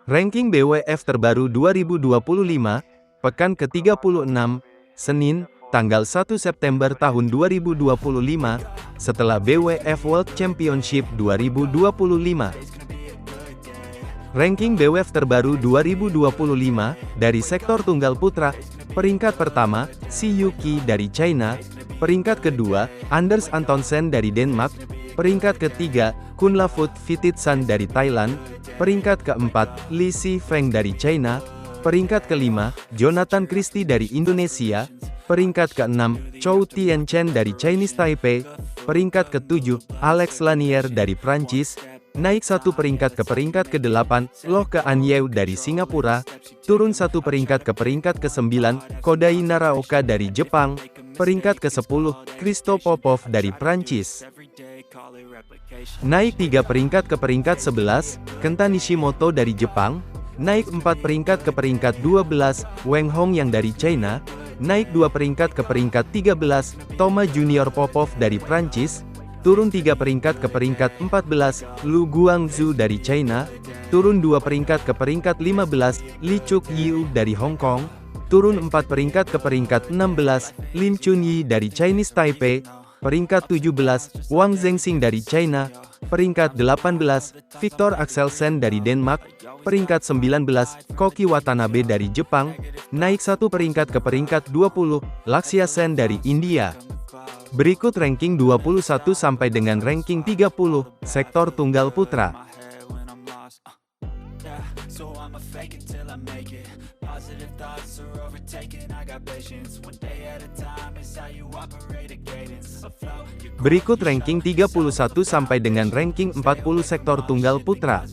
Ranking BWF terbaru 2025, pekan ke-36, Senin, tanggal 1 September tahun 2025, setelah BWF World Championship 2025. Ranking BWF terbaru 2025, dari sektor tunggal putra, peringkat pertama, Shi Yuqi dari China, peringkat kedua, Anders Antonsen dari Denmark, peringkat ketiga, Kunlavut Phititsan dari Thailand, peringkat keempat, Li Shifeng dari China, peringkat kelima, Jonathan Christie dari Indonesia, peringkat keenam, Chou Tien-chen dari Chinese Taipei, peringkat ketujuh, Alex Lanier dari Prancis, naik satu peringkat ke peringkat ke-8, Loh Kean Yew dari Singapura, turun satu peringkat ke peringkat ke-9, Kodai Naraoka dari Jepang, peringkat ke-10, Christo Popov dari Prancis. Naik 3 peringkat ke peringkat 11, Kenta Nishimoto dari Jepang, naik 4 peringkat ke peringkat 12, Wang Hongyang dari China, naik 2 peringkat ke peringkat 13, Thomas Junior Popov dari Prancis, turun 3 peringkat ke peringkat 14, Lu Guangzhou dari China, turun 2 peringkat ke peringkat 15, Li Chukyiu dari Hong Kong, turun 4 peringkat ke peringkat 16, Lin Chunyi dari Chinese Taipei, peringkat 17, Wang Zhengxing dari China, peringkat 18, Victor Axelsen dari Denmark, peringkat 19, Koki Watanabe dari Jepang, naik 1 peringkat ke peringkat 20, Lakshya Sen dari India. Berikut ranking 21 sampai dengan ranking 30, sektor tunggal putra. Berikut ranking 31 sampai dengan ranking 40 sektor tunggal putra.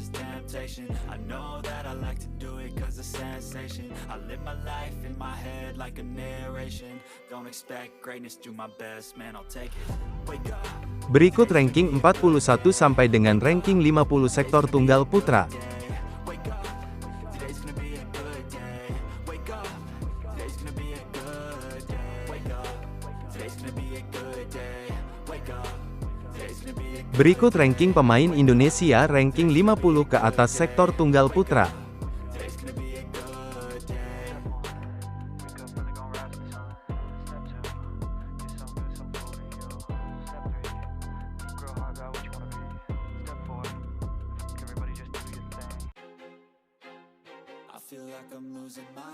Berikut ranking 41 sampai dengan ranking 50 sektor tunggal putra. Berikut ranking pemain Indonesia ranking 50 ke atas sektor tunggal putra.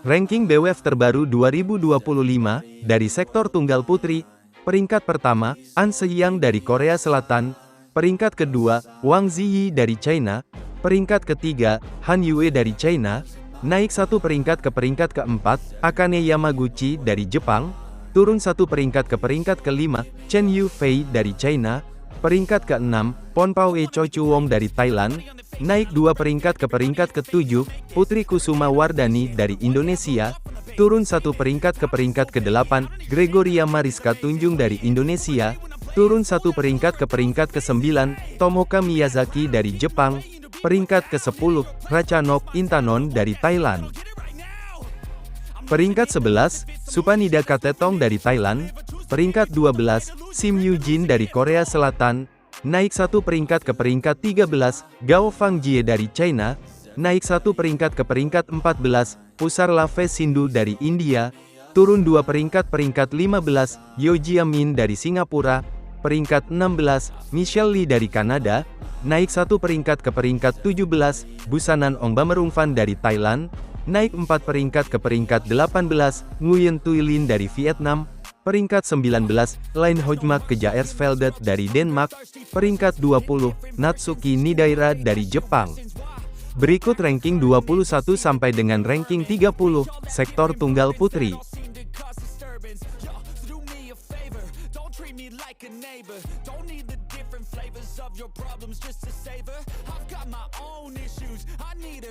Ranking BWF terbaru 2025, dari sektor tunggal putri, peringkat pertama, An Se-young dari Korea Selatan, peringkat kedua, Wang Ziyi dari China, peringkat ketiga, Han Yue dari China, naik satu peringkat ke peringkat keempat, Akane Yamaguchi dari Jepang, turun satu peringkat ke peringkat kelima, Chen Yufei dari China, peringkat keenam, Ponpawe Chochuwong dari Thailand, naik 2 peringkat ke peringkat ke-7, Putri Kusuma Wardani dari Indonesia, turun 1 peringkat ke peringkat ke-8, Gregoria Mariska Tunjung dari Indonesia, turun 1 peringkat ke peringkat ke-9, Tomoka Miyazaki dari Jepang, peringkat ke-10, Ratchanok Intanon dari Thailand. Peringkat 11, Supanida Katetong dari Thailand, peringkat 12, Sim Yoo-jin dari Korea Selatan, naik 1 peringkat ke peringkat 13, Gao Fangjie dari China, naik 1 peringkat ke peringkat 14, Pusar Lave Sindhu dari India, turun 2 peringkat 15, Yo Jia-min dari Singapura, peringkat 16, Michelle Lee dari Kanada, naik 1 peringkat ke peringkat 17, Busanan Ongbamerungfan dari Thailand, naik 4 peringkat ke peringkat 18, Nguyen Thuy Linh dari Vietnam, peringkat 19, Line Hojmak Kjaersveldet dari Denmark, peringkat 20, Natsuki Nidaira dari Jepang. Berikut ranking 21 sampai dengan ranking 30, sektor tunggal putri.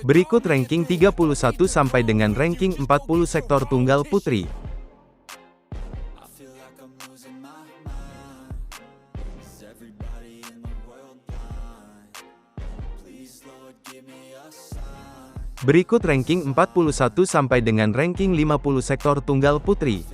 Berikut ranking 31 sampai dengan ranking 40 sektor tunggal putri. Berikut ranking 41 sampai dengan ranking 50 sektor tunggal putri.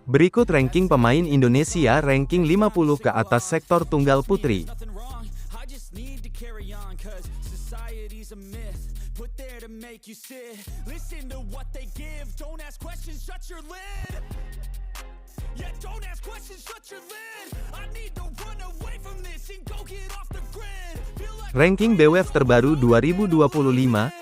Berikut ranking pemain Indonesia ranking 50 ke atas sektor tunggal putri. Ranking BWF terbaru 2025,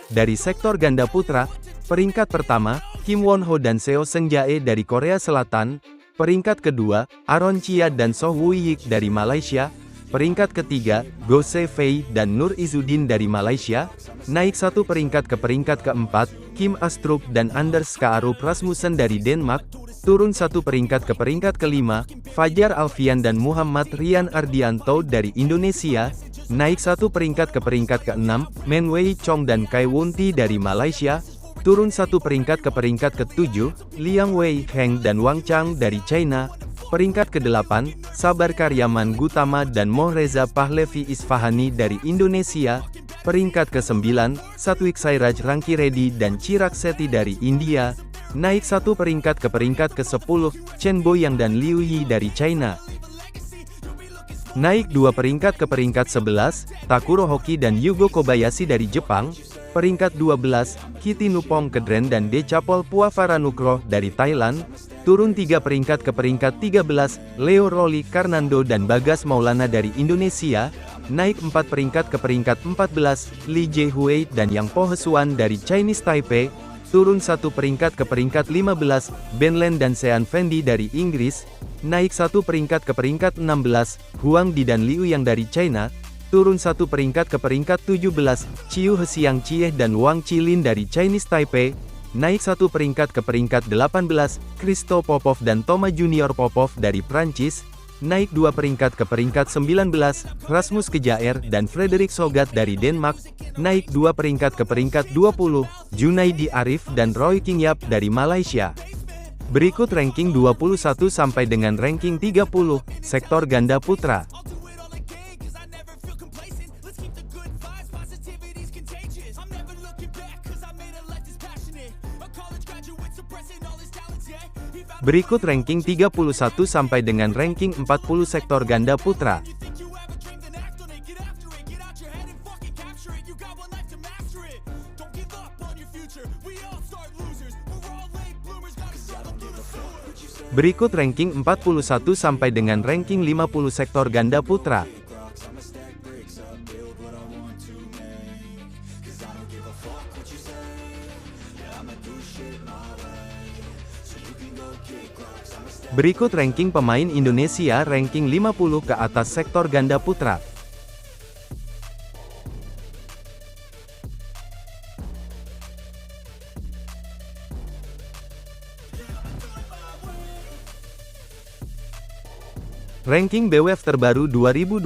dari sektor ganda putra, peringkat pertama, Kim Won Ho dan Seo Seung Jae dari Korea Selatan, peringkat kedua, Aaron Chia dan Soh Woo Yik dari Malaysia, peringkat ketiga, Go Se Fei dan Nur Izzuddin dari Malaysia, naik satu peringkat ke peringkat keempat, Kim Astrup dan Anders Kaarup Rasmussen dari Denmark, turun satu peringkat ke peringkat kelima, Fajar Alfian dan Muhammad Rian Ardianto dari Indonesia, naik satu peringkat ke peringkat keenam, Men Wei Chong dan Kai Wunti dari Malaysia, turun satu peringkat ke peringkat ketujuh, Liang Wei Heng dan Wang Chang dari China, peringkat ke-8, Sabar Karyaman Gutama dan Mohreza Pahlevi Isfahani dari Indonesia, peringkat ke-9, Satwik Sairaj Rankireddy dan Chirag Shetty dari India, naik satu peringkat ke peringkat ke-10, Chen Boyang dan Liu Yi dari China. Naik dua peringkat ke peringkat 11, Takuro Hoki dan Yugo Kobayashi dari Jepang, peringkat 12, Kitty Nupong Kedren dan Decapol Puavaranukroh dari Thailand, turun tiga peringkat ke peringkat 13, Leo Roli Karnando dan Bagas Maulana dari Indonesia, naik 4 peringkat ke peringkat 14, Lee Jae-hui dan Yang Po Hesuan dari Chinese Taipei, turun satu peringkat ke peringkat 15, Ben Len dan Sean Fendi dari Inggris, naik satu peringkat ke peringkat 16, Huang Di dan Liu Yang dari China, turun satu peringkat ke peringkat 17, Chiu Hesiang Chieh dan Wang Chilin dari Chinese Taipei, naik satu peringkat ke peringkat 18, Christo Popov dan Thomas Junior Popov dari Prancis, naik dua peringkat ke peringkat 19, Rasmus Kejaer dan Frederik Sogat dari Denmark, naik dua peringkat ke peringkat 20, Junaidi Arif dan Roy Kingyap dari Malaysia. Berikut ranking 21 sampai dengan ranking 30, sektor ganda putra. Berikut ranking 31 sampai dengan ranking 40 sektor ganda putra. Berikut ranking 41 sampai dengan ranking 50 sektor ganda putra. Berikut ranking pemain Indonesia ranking 50 ke atas sektor ganda putra. Ranking BWF terbaru 2025,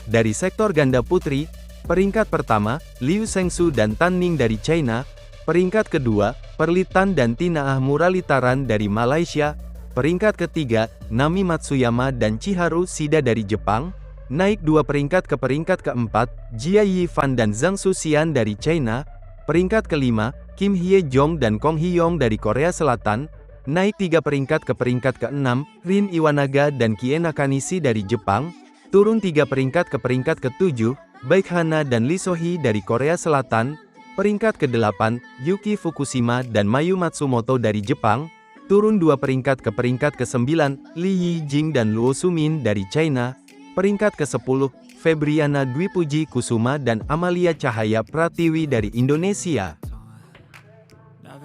dari sektor ganda putri, peringkat pertama, Liu Shengsu dan Tan Ning dari China, peringkat kedua, Perlitan dan Tina Muralitaran dari Malaysia, peringkat ketiga, Nami Matsuyama dan Chiharu Shida dari Jepang, naik dua peringkat ke peringkat keempat, Jia Yifan dan Zhang Suxian dari China, peringkat kelima, Kim Hye Jong dan Kong Hyong dari Korea Selatan, naik tiga peringkat ke peringkat ke-6, Rin Iwanaga dan Kie Nakanishi dari Jepang, turun tiga peringkat ke peringkat ke-7, Baek Hana dan Lee So-hee dari Korea Selatan, peringkat ke-8, Yuki Fukushima dan Mayu Matsumoto dari Jepang, turun dua peringkat ke peringkat ke-9, Lee Yi-jing dan Luo Sumin dari China, peringkat ke-10, Febriana Dwi Puji Kusuma dan Amalia Cahaya Pratiwi dari Indonesia.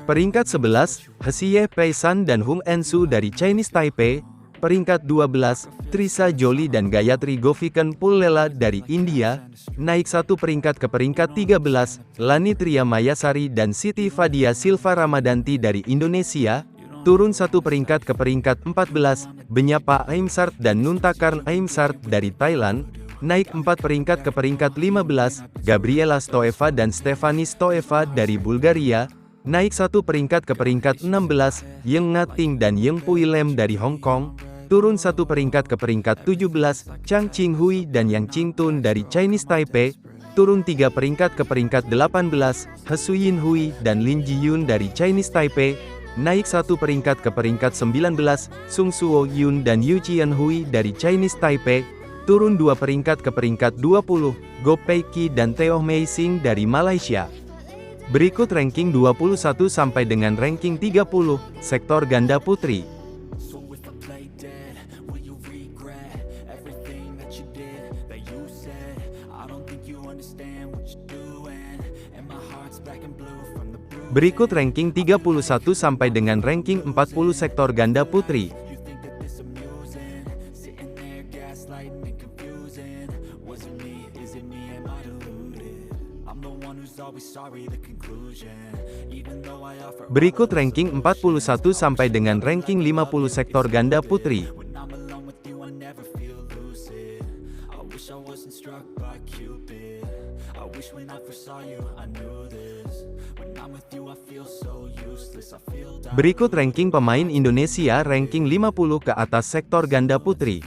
Peringkat 11, Hsieh Peisan dan Hung En-su dari Chinese Taipei, peringkat 12, Trisa Jolie dan Gayatri Goviken Pullela dari India, naik satu peringkat ke peringkat 13, Lani Tria Mayasari dan Siti Fadia Silva Ramadanti dari Indonesia, turun satu peringkat ke peringkat 14, Benyapa Aimsart dan Nuntakarn Aimsart dari Thailand, naik 4 peringkat ke peringkat 15, Gabriela Stoeva dan Stefani Stoeva dari Bulgaria, naik satu peringkat ke peringkat 16, Yeng Ngating dan Yeng Pui Lem dari Hong Kong, turun satu peringkat ke peringkat 17, Chang Ching Hui dan Yang Ching Tun dari Chinese Taipei, turun tiga peringkat ke peringkat 18, He Suyin Hui dan Lin Jiyun dari Chinese Taipei, naik 1 peringkat ke peringkat 19, Sung Suo Yun dan Yu Qianhui dari Chinese Taipei, turun 2 peringkat ke peringkat 20, Go Peiki dan Teo Mei Sing dari Malaysia. Berikut ranking 21 sampai dengan ranking 30, sektor ganda putri. Berikut ranking 31 sampai dengan ranking 40 sektor ganda putri. Berikut ranking 41 sampai dengan ranking 50 sektor ganda putri. Berikut ranking pemain Indonesia ranking 50 ke atas sektor ganda putri.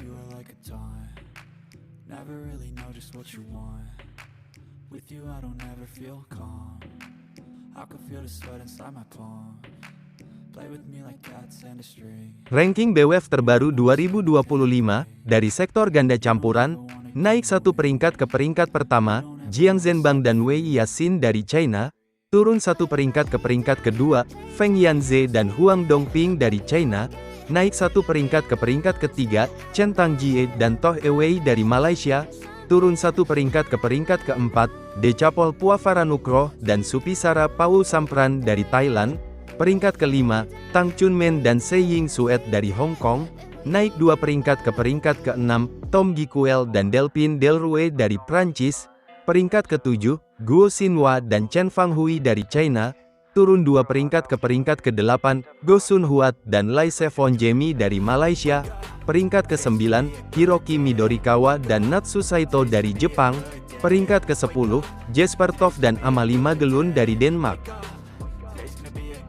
Ranking BWF terbaru 2025, dari sektor ganda campuran, naik 1 peringkat ke peringkat pertama, Jiang Zhenbang dan Wei Yixin dari China, turun 1 peringkat ke peringkat kedua, Feng Yanze dan Huang Dongping dari China, naik 1 peringkat ke peringkat ketiga, Chen Tangjie dan Toh Ewei dari Malaysia, turun 1 peringkat ke peringkat keempat, Decapol Puavaranukroh dan Supisara Pau Sampran dari Thailand, peringkat kelima, Tang Chunmen dan Se Ying Suet dari Hong Kong, naik 2 peringkat ke peringkat keenam, Tom Gikuel dan Delphine Delrouet dari Prancis, peringkat ketujuh, Guo Xinhua dan Chen Fanghui dari China, turun 2 peringkat ke peringkat ke-8, Go Sun Huat dan Lai Sevon Jemi dari Malaysia, peringkat ke-9, Hiroki Midorikawa dan Natsu Saito dari Jepang, peringkat ke-10, Jesper Toft dan Amalie Magelun dari Denmark.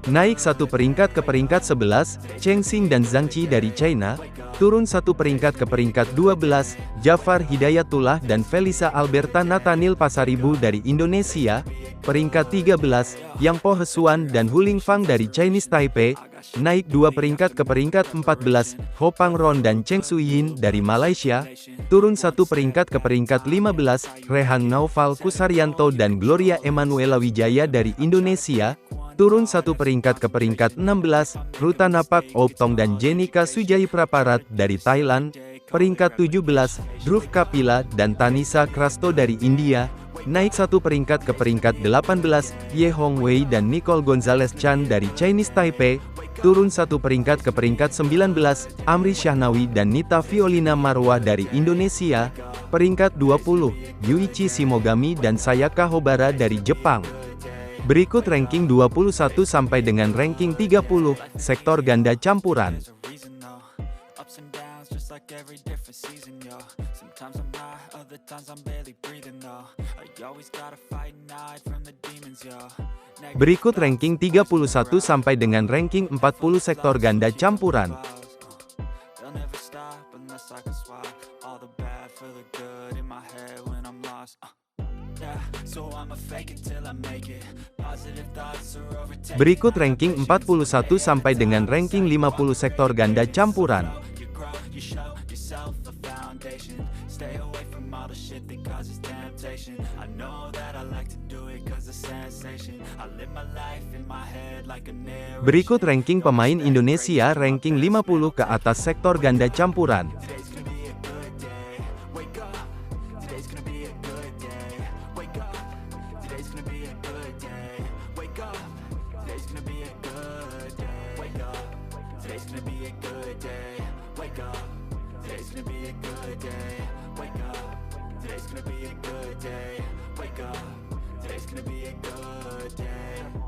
Naik 1 peringkat ke peringkat 11, Cheng Xing dan Zhang Qi dari China, turun 1 peringkat ke peringkat 12, Jafar Hidayatullah dan Felisa Alberta Nathaniel Pasaribu dari Indonesia, peringkat 13, Yang Po Hesuan dan Huling Fang dari Chinese Taipei, naik 2 peringkat ke peringkat 14, Ho Pangron dan Cheng Suyin dari Malaysia, turun 1 peringkat ke peringkat 15, Rehan Naufal Kusaryanto dan Gloria Emanuela Wijaya dari Indonesia, turun 1 peringkat ke peringkat 16, Rutanapak Optong dan Jenika Sujai Praparat dari Thailand, peringkat 17, Dhruv Kapila dan Tanisa Krasto dari India, naik 1 peringkat ke peringkat 18, Ye Hong Wei dan Nicole Gonzalez Chan dari Chinese Taipei, turun 1 peringkat ke peringkat 19, Amri Syahnawi dan Nita Violina Marwah dari Indonesia, peringkat 20, Yuichi Shimogami dan Sayaka Hobara dari Jepang. Berikut ranking 21 sampai dengan ranking 30, sektor ganda campuran. Berikut ranking 31 sampai dengan ranking 40 sektor ganda campuran. Berikut ranking 41 sampai dengan ranking 50 sektor ganda campuran. Berikut ranking pemain Indonesia ranking 50 ke atas sektor ganda campuran. Today's gonna be a good day. Wake up. Today's gonna be a good day.